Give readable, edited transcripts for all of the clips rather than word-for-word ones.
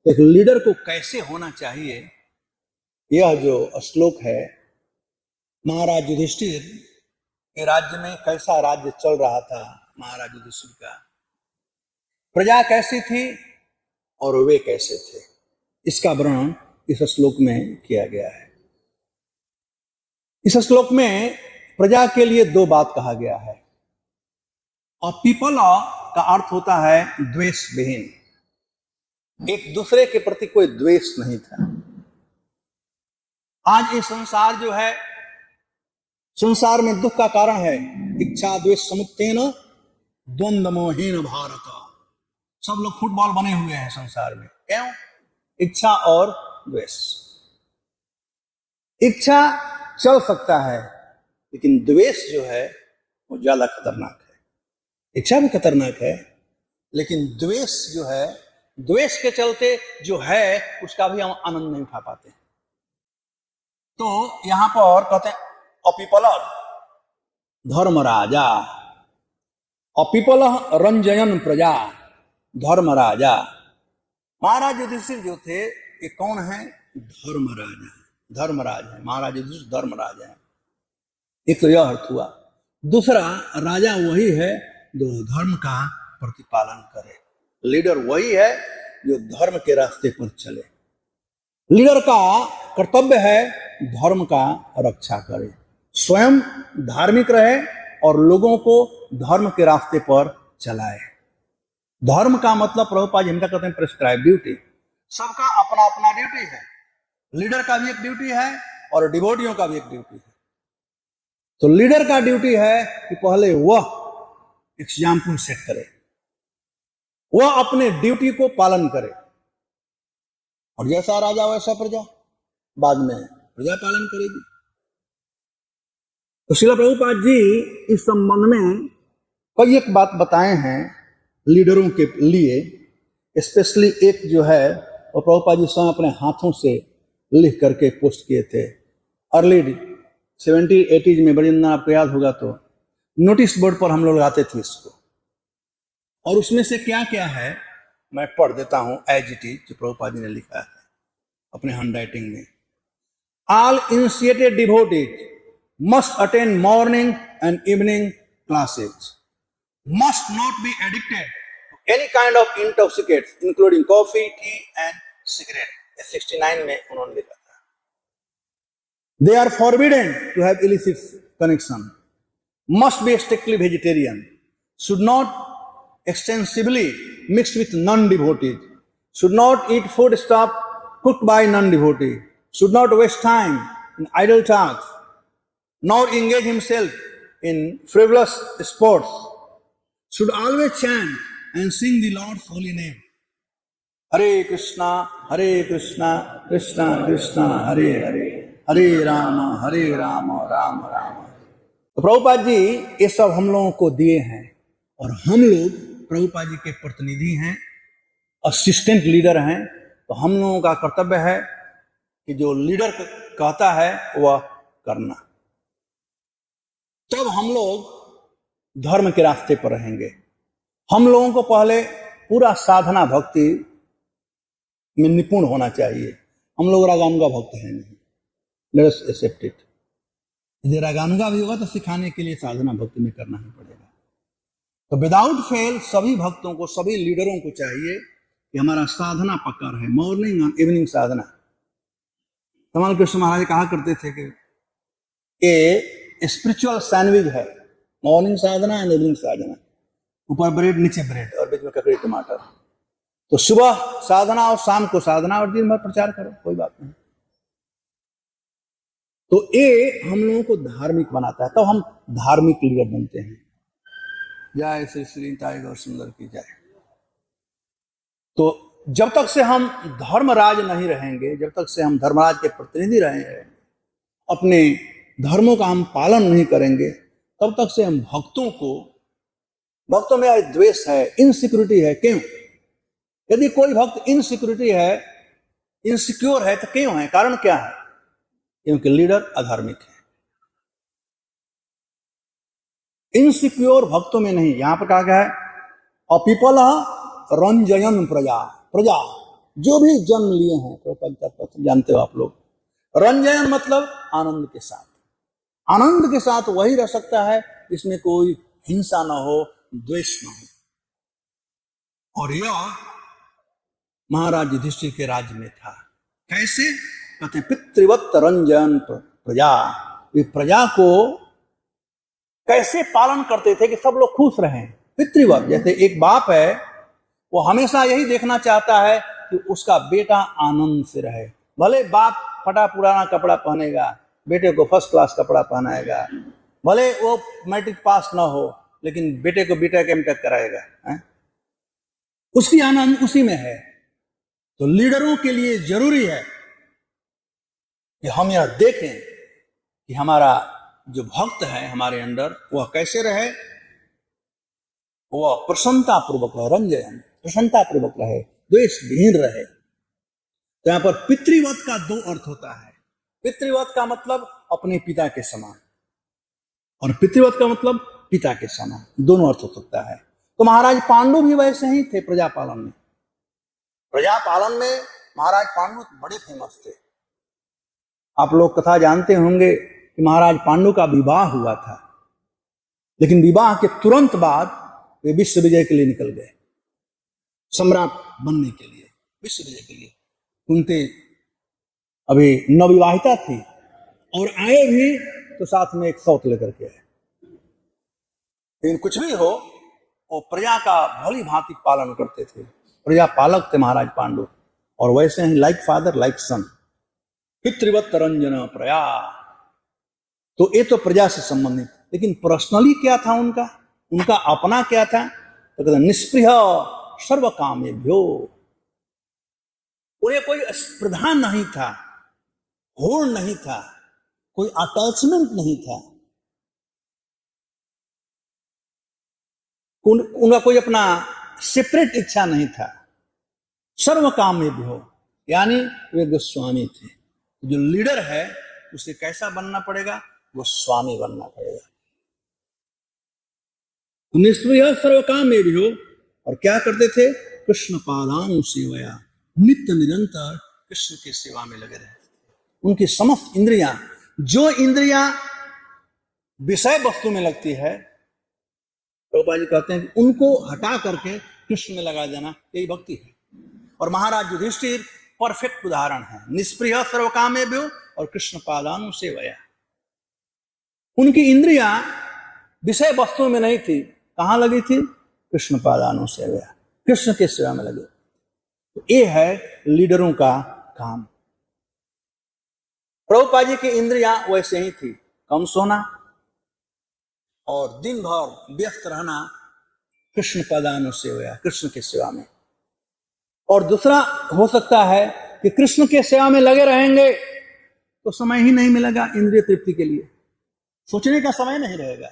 तो एक लीडर को कैसे होना चाहिए, यह जो श्लोक है, महाराज युधिष्ठिर के राज्य में कैसा राज्य चल रहा था, महाराज युधिष्ठिर का प्रजा कैसी थी और वे कैसे थे, इसका वर्णन इस श्लोक में किया गया है। इस श्लोक में प्रजा के लिए दो बात कहा गया है। और पीपल का अर्थ होता है द्वेष विहीन, एक दूसरे के प्रति कोई द्वेष नहीं था। आज ये संसार जो है, संसार में दुख का कारण है इच्छा द्वेष समुत्थेन द्वंद्व मोहेन भारत। सब लोग फुटबॉल बने हुए हैं संसार में, क्यों? इच्छा और द्वेष। इच्छा चल सकता है, लेकिन द्वेष जो है वो ज्यादा खतरनाक है। इच्छा भी खतरनाक है, लेकिन द्वेष जो है, द्वेष के चलते जो है उसका भी हम आनंद नहीं उठा पाते। तो यहां पर कहते हैं अपीपल धर्मराजा, अपीपल रंजयन प्रजा धर्मराजा। महाराज युधिष्ठिर जो थे ये कौन है? धर्मराजा, धर्मराज है महाराज युधिष्ठिर, धर्मराज है। एक तो यह अर्थ हुआ। दूसरा, राजा वही है जो धर्म का प्रतिपालन करे। लीडर वही है जो धर्म के रास्ते पर चले। लीडर का कर्तव्य है धर्म का रक्षा करे, स्वयं धार्मिक रहे और लोगों को धर्म के रास्ते पर चलाए। धर्म का मतलब प्रभुपाद जी हमका कहते हैं प्रिस्क्राइब ड्यूटी। सबका अपना अपना ड्यूटी है। लीडर का भी एक ड्यूटी है और डिवोटियों का भी एक ड्यूटी है। तो लीडर का ड्यूटी है कि पहले वह एग्जाम्पल सेट करे, वह अपने ड्यूटी को पालन करे, और जैसा राजा वैसा प्रजा, बाद में प्रजा पालन करेगी। तो श्रील प्रभुपाद जी इस संबंध में कई एक बात बताए हैं लीडरों के लिए। स्पेशली एक जो है वो प्रभुपाद जी स्वयं अपने हाथों से लिख करके पोस्ट किए थे। अर्ली 70-80s में, बड़ी आपको याद होगा तो नोटिस बोर्ड पर हम लोग लगाते थे इसको। और उसमें से क्या क्या है मैं पढ़ देता हूं एज इट इज, जो प्रभुपाद जी ने लिखा है अपने हैंड राइटिंग में। All initiated devotees must attend morning and evening classes, must not be addicted to any kind of intoxicates including coffee, tea and cigarette. 69 में उन्होंने लिखा था। They are forbidden to have illicit connection, must be strictly vegetarian, should not extensively mix with non-devotees, should not eat food stuff cooked by non-devotees, should not waste time in idle talks, nor engage himself in frivolous sports, should always chant and sing the Lord's holy name. Hare Krishna, Krishna Krishna, Hare Hare, हरे राम राम राम। तो प्रभुपाद जी ये सब हम लोगों को दिए हैं, और हम लोग प्रभुपाद जी के प्रतिनिधि हैं, असिस्टेंट लीडर हैं। तो हम लोगों का कर्तव्य है कि जो लीडर कहता है वह करना। तब हम लोग धर्म के रास्ते पर रहेंगे। हम लोगों को पहले पूरा साधना भक्ति में निपुण होना चाहिए। हम लोग रागानुगा भक्त हैं नहीं, लेट अस एक्सेप्ट इट। यदि रागानुगा भी होगा तो सिखाने के लिए साधना भक्ति में करना ही पड़ेगा। तो विदाउट फेल सभी भक्तों को, सभी लीडरों को चाहिए कि हमारा साधना पक्का रहे, मॉर्निंग और इवनिंग साधना। कमल कृष्ण महाराज कहा करते थे कि ये स्पिरिचुअल सैंडविच है, मॉर्निंग साधना एंड इवनिंग साधना। ऊपर ब्रेड, नीचे ब्रेड और बीच में ककड़ी टमाटर। तो सुबह साधना और शाम को साधना और दिन भर प्रचार करो, कोई बात नहीं। तो ये हम लोगों को धार्मिक बनाता है, तब हम धार्मिक लीडर बनते हैं। जय श्री श्री ताई गौर सुंदर की जय। तो जब तक से हम धर्मराज नहीं रहेंगे, जब तक से हम धर्मराज के प्रतिनिधि रहेंगे, अपने धर्मों का हम पालन नहीं करेंगे, तब तक से हम भक्तों में द्वेष है, इनसिक्योरिटी है। क्यों? यदि कोई भक्त इनसिक्योरिटी है, इनसिक्योर है, तो क्यों है? कारण क्या है? क्योंकि लीडर अधार्मिक है। इनसिक्योर भक्तों में नहीं। यहां पर कहा गया है अपीपल रंजयन प्रजा जो भी जन्म लिए हैं, प्रपंच जानते हो आप लोग, रंजन मतलब आनंद के साथ। आनंद के साथ वही रह सकता है इसमें कोई हिंसा ना हो, द्वेष ना हो। और यह महाराज युधिष्ठिर के राज्य में था। कैसे? कहते पितृवत रंजन प्रजा, वे प्रजा को कैसे पालन करते थे कि सब लोग खुश रहें। पितृवत, जैसे एक बाप है, वो हमेशा यही देखना चाहता है कि उसका बेटा आनंद से रहे। भले बाप फटा पुराना कपड़ा पहनेगा, बेटे को फर्स्ट क्लास कपड़ा पहनाएगा, भले वो मैट्रिक पास ना हो, लेकिन बेटे को बीटेक एमटेक कराएगा, है? उसकी आनंद उसी में है। तो लीडरों के लिए जरूरी है कि हम यह देखें कि हमारा जो भक्त है हमारे अंदर, वह कैसे रहे, वह प्रसन्नता पूर्वक रहे, रंजन प्रसन्नता पूर्वक रहे, द्वेष विहीन रहे। तो यहां पर पितृवत का दो अर्थ होता है। पितृवत का मतलब अपने पिता के समान, और पितृवत का मतलब पिता के समान, दोनों अर्थ हो सकता है। तो महाराज पांडु भी वैसे ही थे प्रजापालन में। प्रजापालन में महाराज पांडु बड़े फेमस थे। आप लोग कथा जानते होंगे कि महाराज पांडु का विवाह हुआ था, लेकिन विवाह के तुरंत बाद वे विश्व विजय के लिए निकल गए, सम्राट बनने के लिए, विश्व विजय के लिए। कुंती अभी नवविवाहिता थी और आए भी तो साथ में एक सौत लेकर के आए। लेकिन कुछ भी हो, वो प्रजा का भली भांति पालन करते थे, प्रजा पालक थे महाराज पांडु। और वैसे ही लाइक फादर लाइक सन, पितृवत रंजन प्रया। तो ये तो प्रजा से संबंधित, लेकिन पर्सनली क्या था उनका, उनका अपना क्या था? तो कहते निष्प्रिय सर्व कामेभ्यो। उन्हें कोई स्पर्धा नहीं था, होड़ नहीं था, कोई अटैचमेंट नहीं था, उनका कोई अपना सेपरेट इच्छा नहीं था। सर्व कामेभ्यो, यानी वे गोस्वामी थे। जो लीडर है उसे कैसा बनना पड़ेगा? वो स्वामी बनना पड़ेगा। निष्प्रिय सर्व कामेभ्यो, और क्या करते थे? कृष्ण पादानु सेवया, नित्य निरंतर कृष्ण की सेवा में लगे रहते थे। उनकी समस्त इंद्रियां, जो इंद्रियां विषय वस्तु में लगती है, प्रभुपाद जी कहते हैं कि उनको हटा करके कृष्ण में लगा देना, यही भक्ति है। और महाराज युधिष्ठिर परफेक्ट उदाहरण है। निष्प्रिय सर्व कामेभ्यो और कृष्ण पादानु सेवया। उनकी इंद्रियां विषय वस्तु में नहीं थी, कहां लगी थी? कृष्ण पादानु सेवया, कृष्ण के सेवा में लगे। तो ये है लीडरों का काम। प्रभुपाद जी की इंद्रियां वैसे ही थी, कम सोना और दिन भर व्यस्त रहना कृष्ण पदानु सेवया, कृष्ण की सेवा में। और दूसरा हो सकता है कि कृष्ण के सेवा में लगे रहेंगे तो समय ही नहीं मिलेगा इंद्रिय तृप्ति के लिए, सोचने का समय नहीं रहेगा,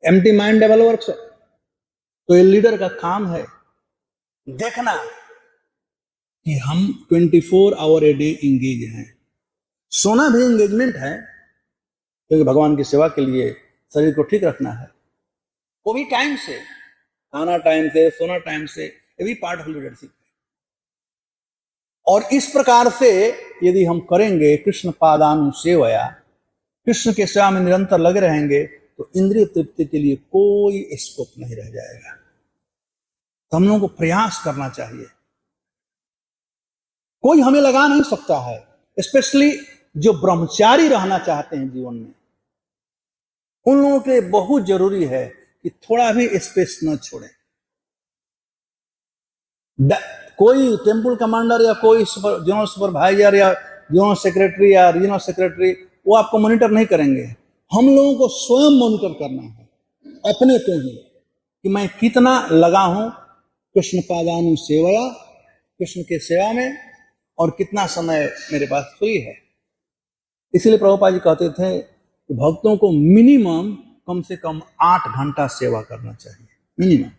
एम्प्टी माइंड डेवलपर्स। तो ये लीडर का काम है देखना कि हम 24 आवर ए डे इंगेज हैं। सोना भी इंगेजमेंट है, क्योंकि भगवान की सेवा के लिए शरीर को ठीक रखना है, वो भी टाइम से, खाना टाइम से, सोना टाइम से, ये भी पार्ट ऑफ लीडरशिप है। और इस प्रकार से यदि हम करेंगे कृष्ण पादानु सेवया, कृष्ण के सेवा में निरंतर लगे रहेंगे, तो इंद्रिय तृप्ति के लिए कोई स्कोप नहीं रह जाएगा। तो हम लोगों को प्रयास करना चाहिए, कोई हमें लगा नहीं सकता है। स्पेशली जो ब्रह्मचारी रहना चाहते हैं जीवन में, उन लोगों के लिए बहुत जरूरी है कि थोड़ा भी स्पेस न छोड़ें। कोई टेम्पल कमांडर या कोई जनरल सुपरवाइजर या जनरल सेक्रेटरी या रीजनल सेक्रेटरी, वो आपको मॉनिटर नहीं करेंगे। हम लोगों को स्वयं मॉनिटर करना है, अपने को ही, कि मैं कितना लगा हूं कृष्ण पादानु सेवया, कृष्ण के सेवा में, और कितना समय मेरे पास फ्री है। इसलिए प्रभुपाद जी कहते थे कि भक्तों को मिनिमम कम से कम 8 घंटा सेवा करना चाहिए, मिनिमम।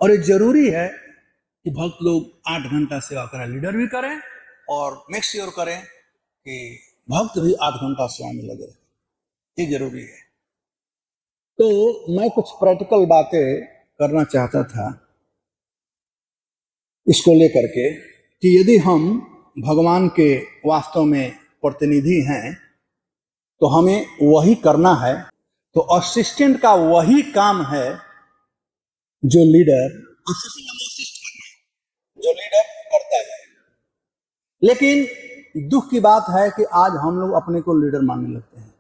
और ये जरूरी है कि भक्त लोग 8 घंटा सेवा करें, लीडर भी करें, और मेक श्योर करें कि भक्त भी 8 घंटा सेवा में लगे रहे, ये जरूरी है। तो मैं कुछ प्रैक्टिकल बातें करना चाहता था। इसको लेकर के कि यदि हम भगवान के वास्तव में प्रतिनिधि हैं तो हमें वही करना है। तो असिस्टेंट का वही काम है जो लीडर जो लीडर करता है। लेकिन दुख की बात है कि आज हम लोग अपने को लीडर मानने लगते हैं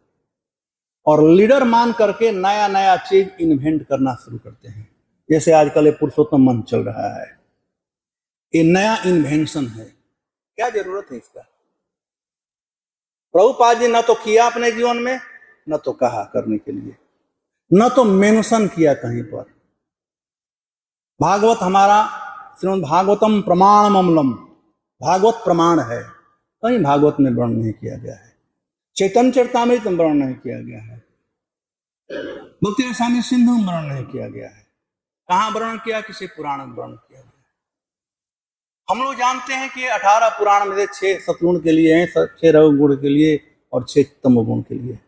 और लीडर मान करके नया नया चीज इन्वेंट करना शुरू करते हैं। जैसे आजकल ये पुरुषोत्तम मंत्र चल रहा है, ये नया इन्वेंशन है। क्या जरूरत है इसका? प्रभुपाद जी न तो किया अपने जीवन में, न तो कहा करने के लिए, न तो मेंशन किया कहीं पर। भागवत हमारा श्रीमद् भागवतम प्रमाण अमलम, भागवत प्रमाण है, कहीं भागवत में वर्णन नहीं किया गया है। चैतन्य चरितामृत में वर्णन नहीं किया गया है, भक्ति रसायन सिंधु में वर्णन नहीं किया गया है। कहाँ वर्णन किया? किसी पुराण में वर्णन किया गया। हम लोग जानते हैं कि 18 पुराण में से 6 सतगुण के लिए हैं, 6 रजोगुण के लिए और 6 तमोगुण के लिए।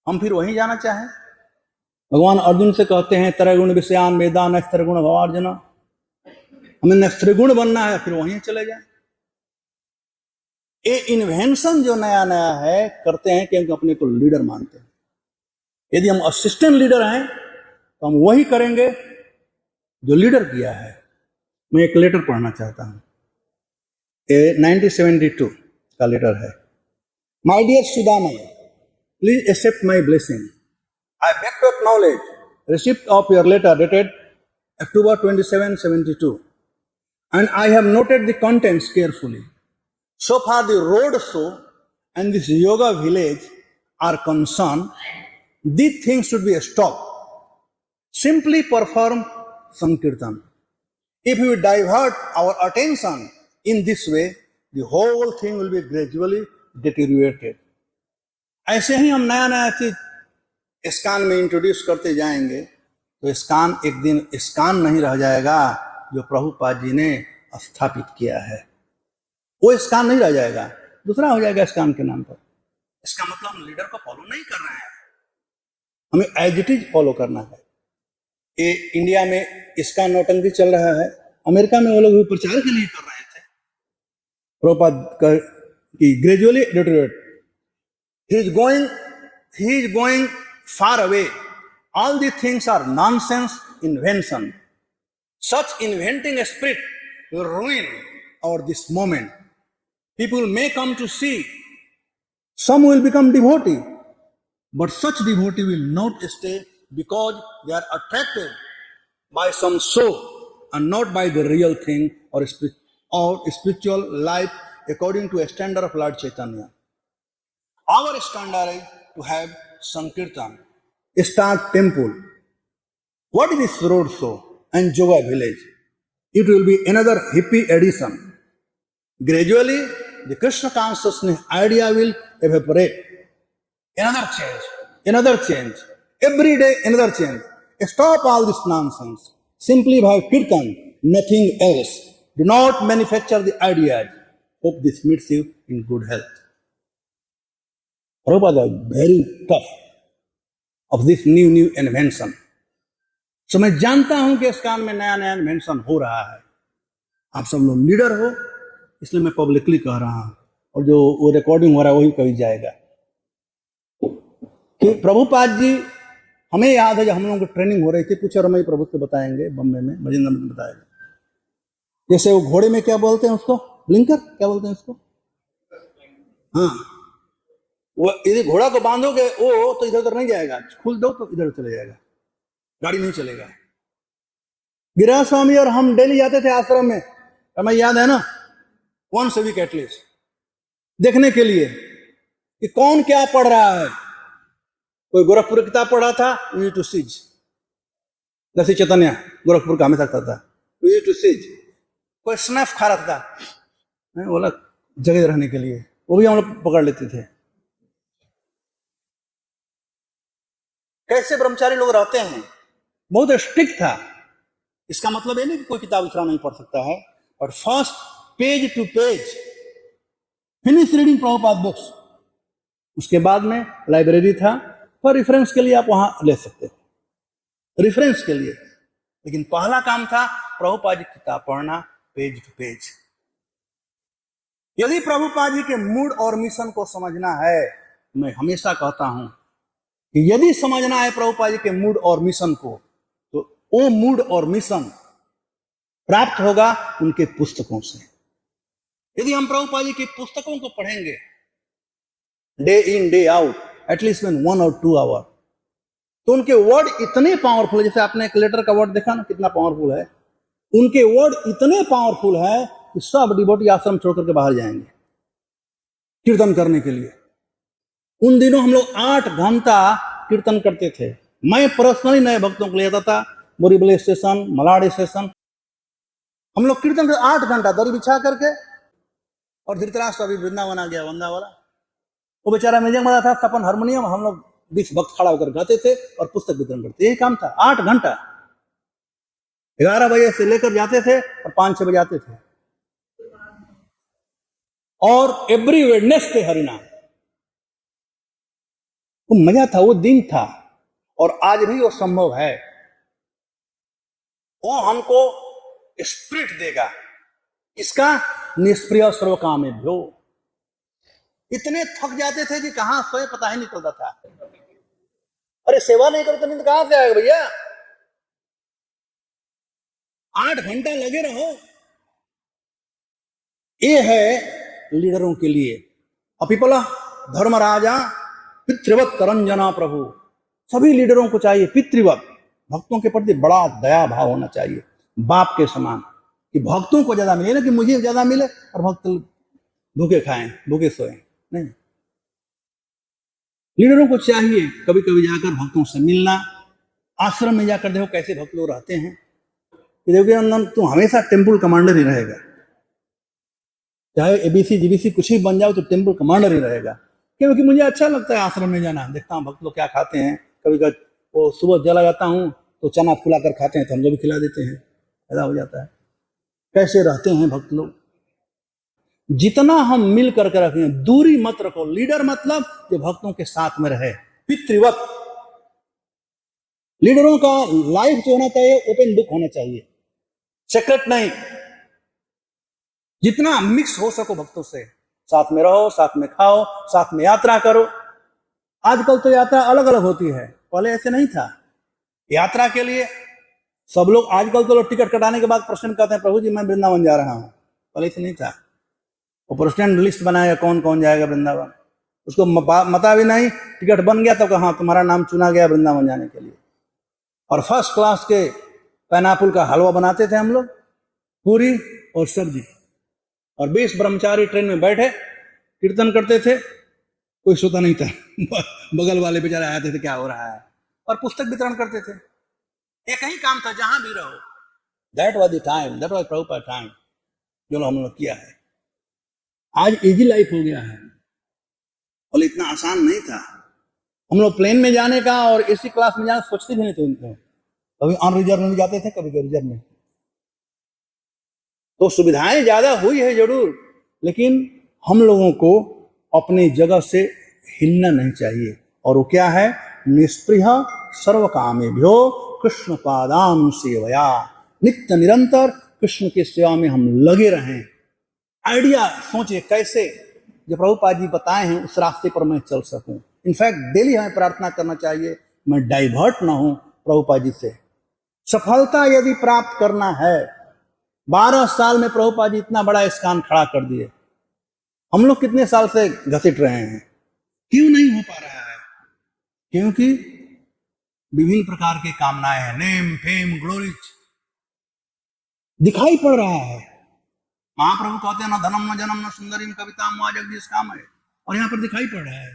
हम फिर वहीं जाना चाहें? भगवान अर्जुन से कहते हैं त्रैगुण विषयान वेदान नस्त्रगुण भवार्जुन, हमें नस्त्रगुण बनना है, फिर वहीं चले जाएं। ये इन्वेंशन जो नया नया है करते हैं क्योंकि अपने को लीडर मानते हैं। यदि हम असिस्टेंट लीडर हैं तो हम वही करेंगे जो लीडर किया है। मैं एक लेटर पढ़ना चाहता हूं, 1972 का लेटर है। My dear Sudama, please accept my blessing. I beg to acknowledge receipt of your letter dated October 27, 72, and I have noted the contents carefully. So far the road show and this yoga village are concerned, these things should be stopped. Simply perform Sankirtan. If we divert our attention in this way, the whole thing will be gradually deteriorated. ऐसे ही हम नया नया चीज इस्कान में introduce करते जाएंगे तो इस्कान एक दिन इस्कान नहीं रह जाएगा जो प्रभुपाद जी ने स्थापित किया है। वो इस्कान नहीं रह जाएगा, दूसरा हो जाएगा इस्कान के नाम पर। इसका मतलब हम लीडर को फॉलो नहीं कर रहे हैं, हमें एज इट इज फॉलो करना है। ये इंडिया में इसका नौटंकी चल रहा है, अमेरिका में वो लोग भी प्रचार के लिए कर रहे थे प्रभुपाद की gradually deteriorate. he is going far away. All these things are nonsense invention. Such inventing spirit will ruin our this moment. People may come to see, some will become devotee, but such devotee will not stay because they are attracted by some show and not by the real thing or spiritual life according to a standard of Lord Chaitanya. Our standard is to have Sankirtan, start temple. What is this road show and yoga village? It will be another hippie edition. Gradually, the Krishna consciousness idea will evaporate. Another change. Every day, another change. Stop all this nonsense. Simply have Kirtan, nothing else. Do not manufacture the ideas. Hope this meets you in good health. Prabhupada was very tough of this new invention. So मैं जानता हूं कि इस कान में नया नया invention हो रहा है। आप सब लोग लीडर हो, इसलिए मैं पब्लिकली कह रहा हूं, और जो वो रिकॉर्डिंग हो रहा है वही कही जाएगा कि प्रभुपाद जी, हमें याद है जब हम लोगों को ट्रेनिंग हो रही थी, कुछ रमई प्रभु से बताएंगे, बम्बे में मजिंद्र में बताएगा। जैसे वो घोड़े में क्या बोलते हैं उसको, ब्लिंकर क्या बोलते हैं उसको, हाँ, वो यदि घोड़ा को बांधोगे वो तो इधर उधर नहीं जाएगा, खोल दो तो इधर चले जाएगा, गाड़ी नहीं चलेगा। गिरिराज स्वामी और हम डेली जाते थे आश्रम में, हमें याद है ना, once a week एटलीस्ट, देखने के लिए कि कौन क्या पढ़ रहा है। कोई गोरखपुर किताब पढ़ रहा था, we used to siege, जैसे चैतन्य गोरखपुर का हमें सकता था, we used to siege। कोई स्नैफ खा रहा था, बोला जगह रहने के लिए, वो भी हम लोग पकड़ लेते थे। कैसे ब्रह्मचारी लोग रहते हैं, बहुत स्ट्रिक्ट था। इसका मतलब ये नहीं कि कोई किताब दूसरा नहीं पढ़ सकता है, और first page to page finish reading Prabhupada books. उसके बाद में लाइब्रेरी था, पर रेफरेंस के लिए आप वहां ले सकते थे, रेफरेंस के लिए। लेकिन पहला काम था प्रभुपाद जी की किताब पढ़ना पेज टू पेज। यदि प्रभुपाद जी के मूड और मिशन को समझना है, मैं हमेशा कहता हूं कि यदि समझना है प्रभुपाद जी के मूड और मिशन को, तो वो मूड और मिशन प्राप्त होगा उनके पुस्तकों से। यदि हम प्रभुपाद जी की पुस्तकों को पढ़ेंगे day in day out, at least in 1 और 2 आवर, तो उनके वर्ड इतने पावरफुल है। जैसे आपने एक लेटर का वर्ड देखा ना, कितना पावरफुल है। उनके वर्ड इतने पावरफुल है कि सब डिवोटी आश्रम छोड़ करके बाहर जाएंगे कीर्तन करने के लिए। उन दिनों हम लोग 8 घंटा कीर्तन करते थे। मैं पर्सनली नए भक्तों को ले जाता था बोरीबली स्टेशन, मलाड स्टेशन। हम लोग कीर्तन करते 8 घंटा दरी बिछा करके। और धृतराष्ट्र अभी वृंदावन आ गया, वंदा वाला, वो बेचारा म्यूजिक बजा था, अपन हारमोनियम, हम लोग 20 भक्त खड़ा होकर गाते थे और पुस्तक वितरण करते। यही काम था। 8 घंटा 11 बजे से लेकर जाते थे और 5-6 बजे आते थे। और एवरी वेडनेसडे हरिनाम। वो मजा था, वो दिन था। और आज भी वो संभव है। वो हमको स्पिरिट देगा। इसका निष्प्रिय सर्व कामेभ्यो। इतने थक जाते थे कि कहां सोए पता ही नहीं चलता था। अरे सेवा नहीं करो तो नींद कहां से आएगा भैया? 8 घंटा लगे रहो। ये है लीडरों के लिए। अपिपला धर्मराजा पितृवत करंजना प्रभु। सभी लीडरों को चाहिए पितृवत, भक्तों के प्रति बड़ा दया भाव होना चाहिए, बाप के समान, कि भक्तों को ज्यादा मिले ना कि मुझे ज्यादा मिले और भक्त भूखे खाएं, भूखे सोए। नहीं, लीडरों को चाहिए कभी कभी जाकर भक्तों से मिलना। आश्रम में जाकर देखो कैसे भक्त लोग रहते हैं। देखिए तुम हमेशा टेम्पल कमांडर ही रहेगा, चाहे एबीसी जीबीसी कुछ ही बन जाओ तो टेम्पल कमांडर ही रहेगा। क्योंकि मुझे अच्छा लगता है आश्रम में जाना, देखता हूँ भक्त लोग क्या खाते हैं। कभी कभी वो सुबह चला जाता हूँ तो चना फुला कर खाते हैं, तो हमको भी खिला देते हैं, फायदा हो जाता है। कैसे रहते हैं भक्त लोग। जितना हम मिल करके रखें, दूरी मत रखो। लीडर मतलब जो भक्तों के साथ में रहे, पितृवत। लीडरों का लाइफ जो होना चाहिए ओपन बुक होना चाहिए, सेक्रेट नहीं। जितना मिक्स हो सको भक्तों से, साथ में रहो, साथ में खाओ, साथ में यात्रा करो। आजकल तो यात्रा अलग अलग होती है, पहले ऐसे नहीं था। यात्रा के लिए सब लोग, आजकल तो लोग टिकट कटाने के बाद प्रश्न करते हैं, प्रभु जी मैं वृंदावन जा रहा हूं। पहले ऐसे नहीं था। वो प्रेसिडेंट लिस्ट बनाएगा कौन कौन जाएगा वृंदावन, उसको मता भी नहीं, टिकट बन गया तो कहा तुम्हारा नाम चुना गया वृंदावन जाने के लिए। और फर्स्ट क्लास के पाइनएप्पल का हलवा बनाते थे हम लोग, पूरी और सब्जी, और 20 ब्रह्मचारी ट्रेन में बैठे कीर्तन करते थे। कोई सोता नहीं था बगल वाले बेचारे आते थे क्या हो रहा है, और पुस्तक वितरण करते थे। एक ही काम था, जहां भी रहो। That was the time, that was Prabhupada time जो हम लोग किया है। आज इजी लाइफ हो गया है, और इतना आसान नहीं था। हम लोग प्लेन में जाने का और एसी क्लास में जाना सोचते भी नहीं थे उनको। कभी अनरिजर्व में जाते थे, कभी रिजर्व में। तो सुविधाएं ज्यादा हुई है जरूर, लेकिन हम लोगों को अपनी जगह से हिलना नहीं चाहिए। और वो क्या है? निष्प्रिय सर्व कामेभ्यो कृष्ण पादान सेवया। नित्य निरंतर कृष्ण की सेवा में हम लगे रहें। आइडिया सोचिए कैसे जो प्रभुपाद जी बताए हैं उस रास्ते पर मैं चल सकूं। इनफैक्ट डेली हमें प्रार्थना करना चाहिए मैं डाइवर्ट ना हूं प्रभुपाद जी से। सफलता यदि प्राप्त करना है, 12 साल में प्रभुपाद जी इतना बड़ा स्कान खड़ा कर दिए। हम लोग कितने साल से घसीट रहे हैं, क्यों नहीं हो पा रहा है? क्योंकि विभिन्न प्रकार की कामनाएं हैं, नेम फेम ग्लोरीज दिखाई पड़ रहा है। महाप्रभु कहते हैं ना धनम न जन्म न सुंदरी कविता मुआ जगदीश काम है, और यहाँ पर दिखाई पड़ रहा है।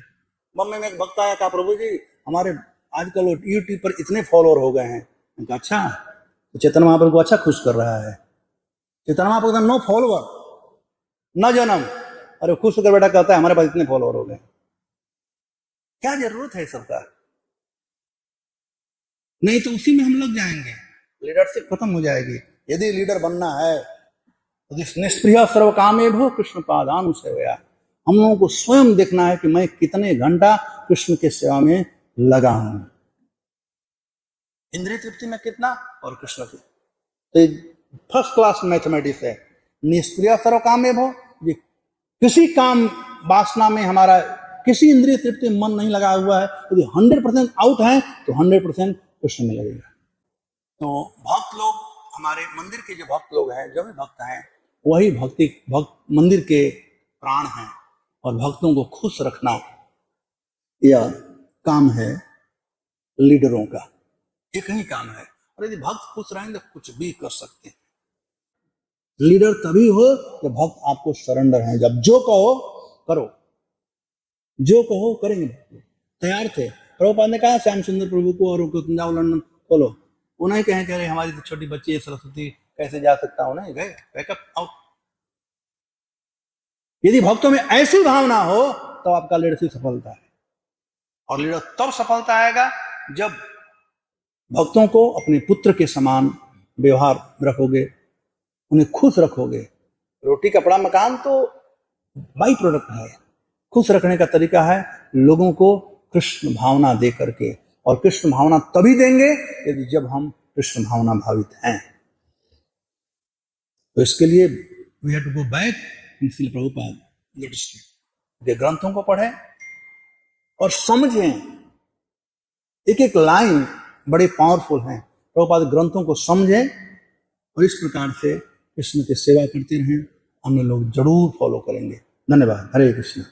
बम्बे में एक भक्त आया, कहा प्रभु जी हमारे आजकल यूट्यूब पर इतने फॉलोअर हो गए हैं। कहा अच्छा, तो चेतन महाप्रभु को अच्छा खुश कर रहा है। चेतन महाप्रभु नो फॉलोअर न जन्म, अरे खुश होकर बेटा कहता है हमारे पास इतने फॉलोअर हो गए। क्या जरूरत है सबका? नहीं तो उसी में हम लग जाएंगे, लीडरशिप खत्म हो जाएगी। यदि लीडर बनना है तो निष्प्रिय सर्व कामेभ्यो कृष्ण पादान सेवया। हम लोगों को स्वयं देखना है कि मैं कितने घंटा कृष्ण के सेवा में लगा हूं, इंद्रिय तृप्ति में कितना और कृष्ण की। तो फर्स्ट क्लास मैथमेटिक्स है। निष्क्रिय सर्व काम एव, ये किसी काम वासना में हमारा किसी इंद्रिय तृप्ति में मन नहीं लगा हुआ है, यदि 100% आउट है तो 100% कृष्ण में लगेगा। तो भक्त लोग, हमारे मंदिर के जो भक्त लोग हैं, जो भी भक्त हैं, वही भक्त मंदिर के प्राण हैं। और भक्तों को खुश रखना यह काम है लीडरों का, एक ही काम है। और यदि भक्त खुश रहेंगे तो कुछ भी कर सकते हैं। लीडर तभी हो जब भक्त आपको सरेंडर हैं, जब जो कहो करो, जो कहो करेंगे। तैयार थे। प्रभुपाद ने कहा श्याम सुंदर प्रभु को और जाओ लंदन खोलो, उन्हें कहें कह रहे हमारी तो छोटी बच्ची है सरस्वती, कैसे जा सकता हूं, नहीं गए, बैकअप आउट। यदि भक्तों में ऐसी भावना हो तो आपका लीडरशिप सफलता है। और लीडर तब सफलता आएगा जब भक्तों को अपने पुत्र के समान व्यवहार रखोगे, उन्हें खुश रखोगे। रोटी कपड़ा मकान तो बाई प्रोडक्ट है, खुश रखने का तरीका है लोगों को कृष्ण भावना दे करके। और कृष्ण भावना तभी देंगे यदि जब हम कृष्ण भावना भावित हैं। तो इसके लिए we have to go back in Srila Prabhupada leadership के ग्रंथों को पढ़ें और समझें। एक एक लाइन बड़े पावरफुल हैं। प्रभुपाद ग्रंथों को समझें और इस प्रकार से कृष्ण की सेवा करते रहें। अन्य लोग जरूर फॉलो करेंगे। धन्यवाद। हरे कृष्ण।